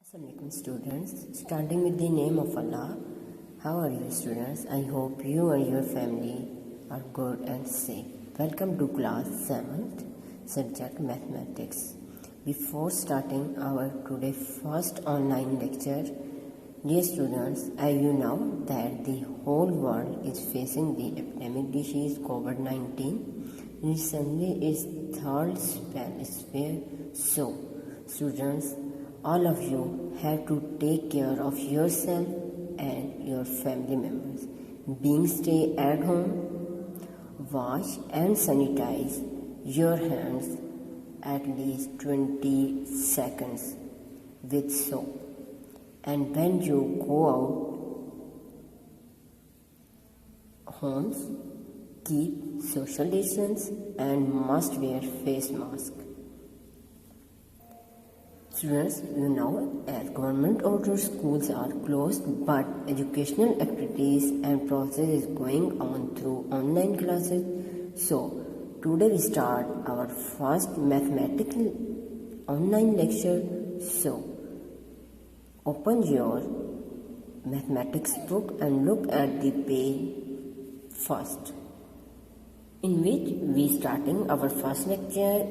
Assalamualaikum students, starting with the name of Allah. How are you students? I hope you and your family are good and safe. Welcome to class 7th, subject mathematics. Before starting our today first online lecture, dear students, as you know that the whole world is facing the epidemic disease COVID-19. Recently its third sphere. So, students, all of you have to take care of yourself and your family members. Being stay at home, wash and sanitize your hands at least 20 seconds with soap. And when you go out homes, keep social distance and must wear face mask. Students, you know, as government orders, schools are closed, but educational activities and process is going on through online classes. So, today we start our first mathematical online lecture. So, open your mathematics book and look at the page first, in which we starting our first lecture,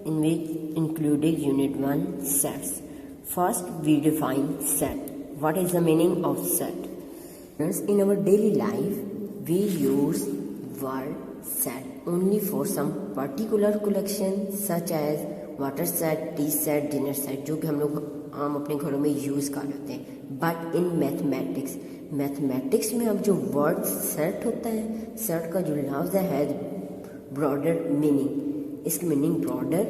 in which included unit 1 sets. First we define set. What is the meaning of set? In our daily life we use word set only for some particular collection such as water set, tea set, dinner set, जो कि हम लोग आम अपने घरों में use कर लेते हैं. बट इन मैथमेटिक्स में अब जो वर्ड सेट होता है, सेट का जो लफ्ज है ब्रॉडर मीनिंग, इसकी मीनिंग ब्रॉडर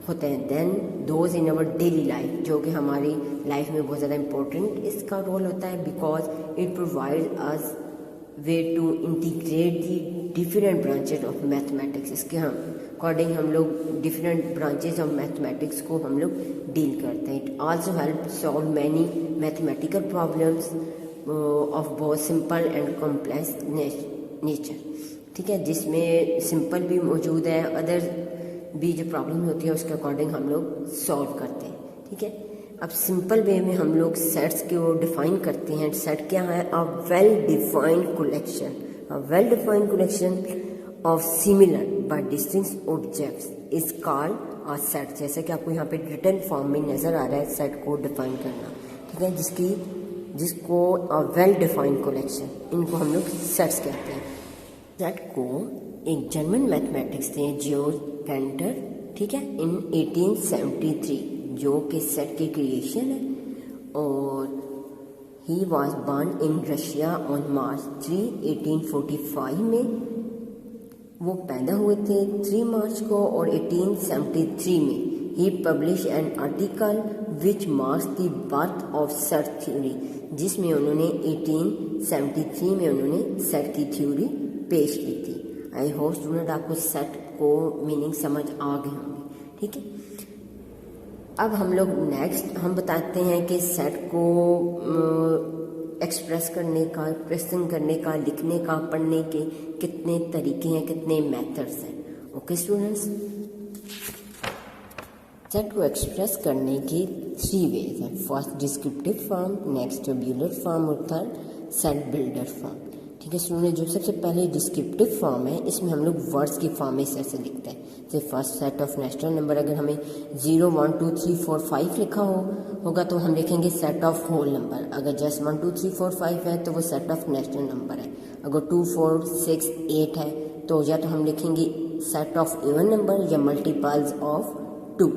होते हैं then those in our daily life, जो कि हमारी लाइफ में बहुत ज़्यादा इम्पोर्टेंट इसका रोल होता है, because it provide us way to integrate the different branches of mathematics. इसके हम अकॉर्डिंग हम लोग डिफरेंट ब्रांचेज ऑफ मैथमेटिक्स को हम लोग डील करते हैं. It also help solve many mathematical problems of बहुत सिंपल एंड कॉम्प्लेक्स नेचर. ठीक है, जिसमें सिंपल भी मौजूद है, अदर भी जो प्रॉब्लम होती है उसके अकॉर्डिंग हम लोग सॉल्व करते हैं. ठीक है, अब सिंपल वे में हम लोग सेट्स को डिफाइन करते हैं. सेट क्या है? A well defined collection of similar but distinct objects is called a set. जैसे कि आपको यहाँ पे रिटन फॉर्म में नजर आ रहा है सेट को डिफाइन करना. ठीक है, जिसको वेल डिफाइंड कलेक्शन, इनको हम लोग सेट्स कहते हैं. सेट को एक जर्मन मैथमेटिक्स थे जॉर्ज कैंटर, ठीक है, इन 1873, जो कि सेट की क्रिएशन है. और he was born in Russia on March 3, 1845 में वो पैदा हुए थे 3 मार्च को. और 1873 में ही publish an article which marks the birth of set theory, जिसमें उन्होंने 1873 में उन्होंने सेट की थ्योरी पेश की थी. आई होप स्टूडेंट आपको सेट को मीनिंग समझ आ गए होंगे. ठीक है, अब हम लोग नेक्स्ट हम बताते हैं कि सेट को एक्सप्रेस करने का, प्रेजेंट करने का, लिखने का, पढ़ने के कितने तरीके हैं, कितने मेथड्स हैं. ओके स्टूडेंट्स, सेट को एक्सप्रेस करने के 3 वेज हैं. First descriptive form, next tabular form और थर्ड सेट बिल्डर फॉर्म. ठीक है स्टूडेंट, जो सबसे पहले डिस्क्रिप्टिव फॉर्म है, इसमें हम लोग वर्ड्स की फॉर्म में ऐसे लिखते हैं. जैसे first set of natural number, अगर हमें 0, 1, 2, 3, 4, 5 लिखा होगा तो हम लिखेंगे सेट ऑफ होल नंबर. अगर जस्ट 1, 2, 3, 4, 5 है तो वो सेट ऑफ नेचुरल नंबर है. अगर 2, 4, 6, 8 है तो या तो हम लिखेंगे सेट ऑफ इवन नंबर या मल्टीपल्स ऑफ 2.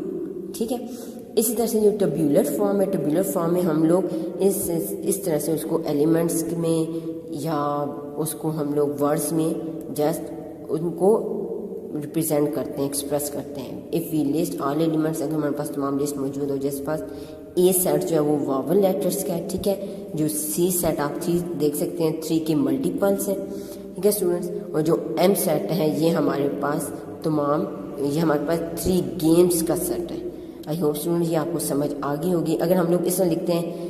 ठीक है, इसी तरह से जो टेबुलर फॉर्म है, टेबुलर फॉर्म में हम लोग इस तरह से उसको एलिमेंट्स में या उसको हम लोग वर्ड्स में जस्ट उनको रिप्रेजेंट करते हैं, एक्सप्रेस करते हैं. If we list all elements, अगर हमारे पास तमाम लिस्ट मौजूद हो, जैसे पास ए सेट जो है वो वावल लेटर्स का है. ठीक है, जो सी सेट आप 3 देख सकते हैं, 3 के मल्टीपल्स है. ठीक है स्टूडेंट्स, और जो एम सेट है ये हमारे पास ये हमारे पास 3 गेम्स का सेट है. आई होप स्टूडेंट ये आपको समझ आ गई होगी. अगर हम लोग इसमें लिखते हैं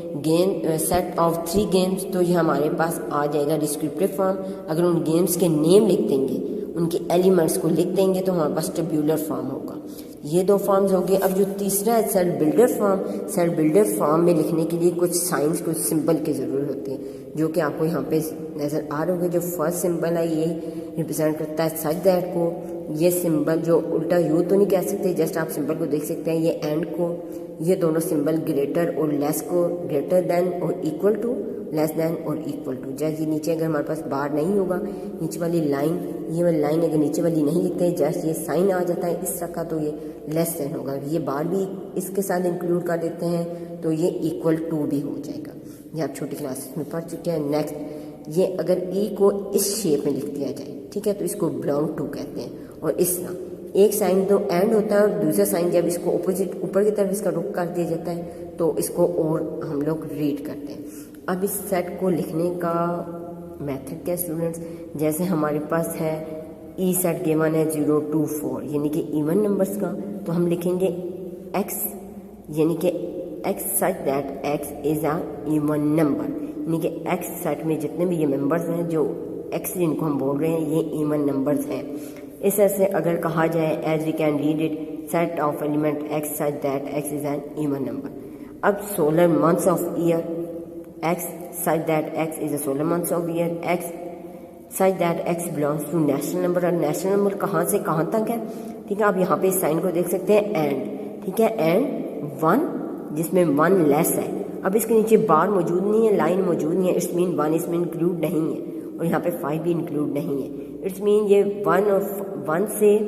सेट ऑफ 3 गेम्स तो ये हमारे पास आ जाएगा डिस्क्रिप्टिव फॉर्म. अगर उन गेम्स के नेम लिख देंगे, उनके एलिमेंट्स को लिख देंगे तो हमारे पास टेबुलर फॉर्म होगा. ये 2 फॉर्म्स हो गए। अब जो तीसरा है सेट बिल्डर फॉर्म में लिखने के लिए कुछ साइंस, कुछ सिंबल की ज़रूरत होती है, जो कि आपको यहाँ पे नज़र आ रहे होंगे। जो फर्स्ट सिंबल है ये रिप्रेजेंट करता है सच दैट को। ये सिंबल जो उल्टा यू तो नहीं कह सकते, जस्ट आप सिंबल को देख सकते हैं। ये एंड को, ये दोनों सिंबल ग्रेटर और लेस को, ग्रेटर देन और इक्वल टू, लेस देन और इक्वल टू। जैसे नीचे अगर हमारे पास बार नहीं होगा, नीचे वाली लाइन, ये वाली लाइन अगर नीचे वाली नहीं लिखते, जस्ट ये साइन आ जाता है इस तरह का, तो ये लेस देन होगा। ये बार भी इसके साथ इंक्लूड कर देते हैं तो ये इक्वल टू भी हो जाएगा। ये आप छोटी क्लासेस में पढ़ चुके हैं। नेक्स्ट, ये अगर ई को इस शेप में लिख दिया जाए, ठीक है, तो इसको बिलोंग टू कहते हैं। और इस तरह एक साइन तो एंड होता है और दूसरा साइन जब इसको ऑपोजिट ऊपर की तरफ इसका रुख कर दिया जाता है तो इसको और हम लोग रीड करते हैं। अब इस सेट को लिखने का मेथड क्या स्टूडेंट्स, जैसे हमारे पास है ई सेट गिवन है 0 to 4 यानी कि इवन नंबर्स का, तो हम लिखेंगे एक्स यानी कि x such that x is a even number, यानी कि एक्स सेट में जितने भी ये मेंबर्स हैं, जो एक्स जिनको हम बोल रहे हैं, ये इवन नंबर्स हैं। इस तरह से अगर कहा जाए as we can read it, set of element X such that x is an even number. अब solar months of year, X such that x is a solar months of year, X such that X belongs to national number. और national number कहाँ से कहाँ तक है, ठीक है। आप यहाँ पे इस साइन को देख सकते हैं एंड, ठीक है, एंड 1 जिसमें 1 लेस है। अब इसके नीचे बार मौजूद नहीं है, लाइन मौजूद नहीं है, इट्स मीन 1 इसमें इंक्लूड नहीं है और यहाँ पे 5 भी इंक्लूड नहीं है। इट्स मीन ये 1 से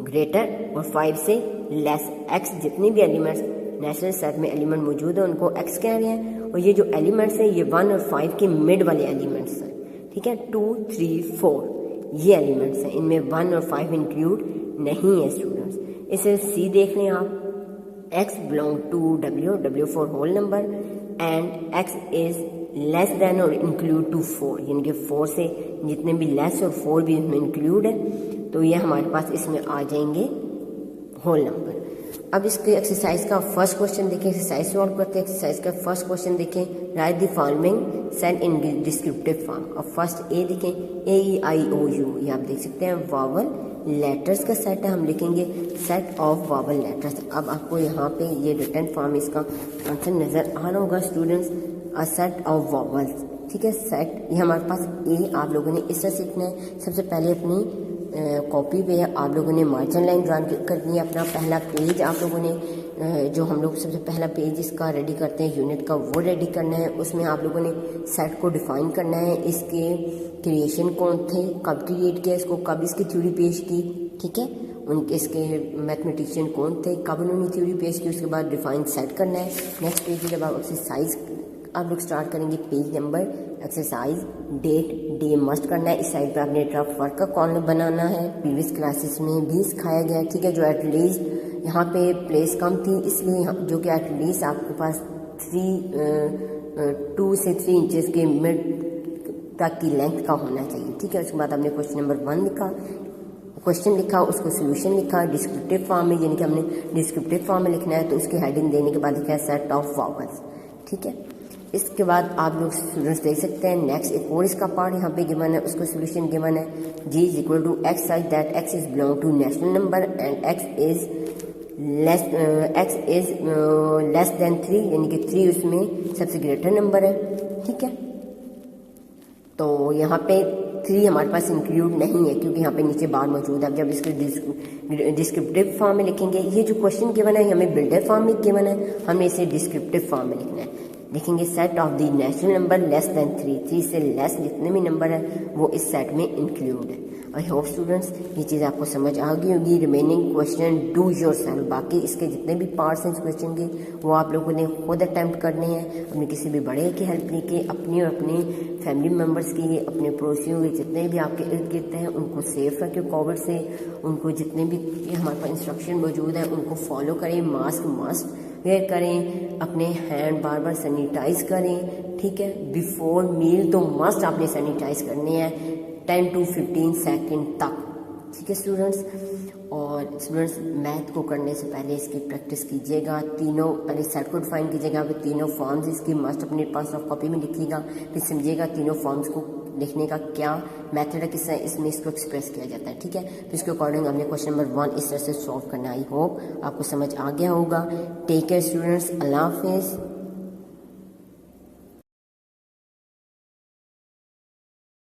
ग्रेटर और 5 से लेस। एक्स जितने भी एलिमेंट्स नेशनल सेट में एलिमेंट मौजूद है उनको एक्स कह रहे हैं, और ये जो एलिमेंट्स हैं ये 1 और 5 के मिड वाले एलिमेंट्स हैं, ठीक है। 2, 3, 4 ये एलिमेंट्स हैं, इनमें 1 और 5 इंक्लूड नहीं है स्टूडेंट्स। इसे सी देख लें आप, x belong to w for whole number and x is less than और include to 4, यानी कि 4 से जितने भी लेस और 4 भी इसमें इंक्लूड है, तो ये हमारे पास इसमें आ जाएंगे होल नंबर। अब इसके एक्सरसाइज का फर्स्ट क्वेश्चन देखें, एक्सरसाइज सॉल्व करते हैं। एक्सरसाइज का फर्स्ट क्वेश्चन देखें, right the following set in descriptive form. अब फर्स्ट ए देखें, AEIOU, ये आप देख सकते हैं वावल लेटर्स का सेट है, हम लिखेंगे सेट ऑफ वावल लेटर्स। अब आपको यहाँ पे ये रिटन फॉर्म इसका आंसर नज़र आ रहा होगा students, a set of vowels, ठीक है। सेट ये हमारे पास ए आप लोगों ने इस तरह सीखना है। सबसे पहले अपनी कॉपी पे आप लोगों ने मार्जिन लाइन ड्रा करनी है। अपना पहला पेज आप लोगों ने जो हम लोग सबसे पहला पेज इसका रेडी करते हैं यूनिट का, वो रेडी करना है। उसमें आप लोगों ने सेट को डिफाइन करना है, इसके क्रिएशन कौन थे, कब क्रिएट किया इसको, कब इसकी थ्योरी पेश की, ठीक है, उनके इसके मैथमेटिशियन कौन थे, कब उन्होंने थ्योरी पेश की। उसके बाद डिफाइन सेट करना है। नेक्स्ट पेज जब आप एक्सरसाइज आप लोग स्टार्ट करेंगे, page number, exercise, date, day must करना है। इस साइड पे आपने ड्राफ्ट वर्क का कॉलम बनाना है, प्रीवियस क्लासेस में भी सिखाया गया, ठीक है। जो एटलीस्ट यहाँ पे प्लेस कम थी इसलिए जो कि एटलीस्ट आपके पास 2 से 3 इंचेस के मिड तक की लेंथ का होना चाहिए, ठीक है। उसके बाद हमने क्वेश्चन नंबर 1 लिखा, क्वेश्चन लिखा, उसको सोल्यूशन लिखा डिस्क्रिप्टिव फॉर्म में, यानी कि हमने डिस्क्रिप्टिव फॉर्म में लिखना है, तो उसकी हेडिंग देने के बाद लिखा है सेट ऑफ वावल्स, ठीक है। इसके बाद आप लोग स्टूडेंट्स देख सकते हैं नेक्स्ट एक और इसका पार्ट यहाँ पे गिवन है, उसको सोल्यूशन गिवन है, g is equal to x such that x is belong to national number and x is less than 3, यानी कि 3 उसमें सबसे ग्रेटर नंबर है, ठीक है। तो यहाँ पे 3 हमारे पास इंक्लूड नहीं है क्योंकि यहाँ पे नीचे बार मौजूद है। अब जब इसके डिस्क्रिप्टिव फॉर्म में लिखेंगे, ये जो क्वेश्चन गिवन है हमें बिल्डर फॉर्म में गिवन है, हमें इसे डिस्क्रिप्टिव फॉर्म में लिखना है। लिखेंगे set of the national number less than 3 से लेस जितने भी नंबर है वो इस सेट में इंक्लूड है। आई होप स्टूडेंट्स ये चीज़ आपको समझ आ गई होगी। रिमेनिंग क्वेश्चन डू योरसेल्फ, बाकी इसके जितने भी पार्ट्स हैं इस क्वेश्चन के वो आप लोगों ने खुद अटैम्प्ट करने हैं, अपने किसी भी बड़े की हेल्प लेके, अपनी और अपने फैमिली मेम्बर्स की, अपने पड़ोसियों के जितने भी आपके इर्द गिर्द हैं उनको सेफ रखें कोविड से, उनको जितने भी हमारे पास इंस्ट्रक्शन मौजूद है उनको फॉलो करें, मास्क मस्ट वेयर करें, अपने हैंड बार बार सैनिटाइज करें, ठीक है। बिफोर मील तो मस्ट आपने सैनिटाइज करने हैं 10 to 15 सेकेंड तक, ठीक है स्टूडेंट्स। और स्टूडेंट्स मैथ को करने से पहले इसकी प्रैक्टिस कीजिएगा, तीनों पहले सेट को डिफाइन कीजिएगा, फिर तीनों फॉर्म्स इसकी मस्ट अपने पास ऑफ कॉपी में लिखिएगा, फिर समझिएगा तीनों फॉर्म्स को लिखने का क्या मेथड है, किस तरह इसमें इसको एक्सप्रेस किया जाता है। ठीक है, तो इसके अकॉर्डिंग हमने क्वेश्चन नंबर 1 इस तरह से सॉल्व करना। आई होप आपको समझ आ गया होगा। टेक केयर स्टूडेंट्स, अल्लाह हाफिज़।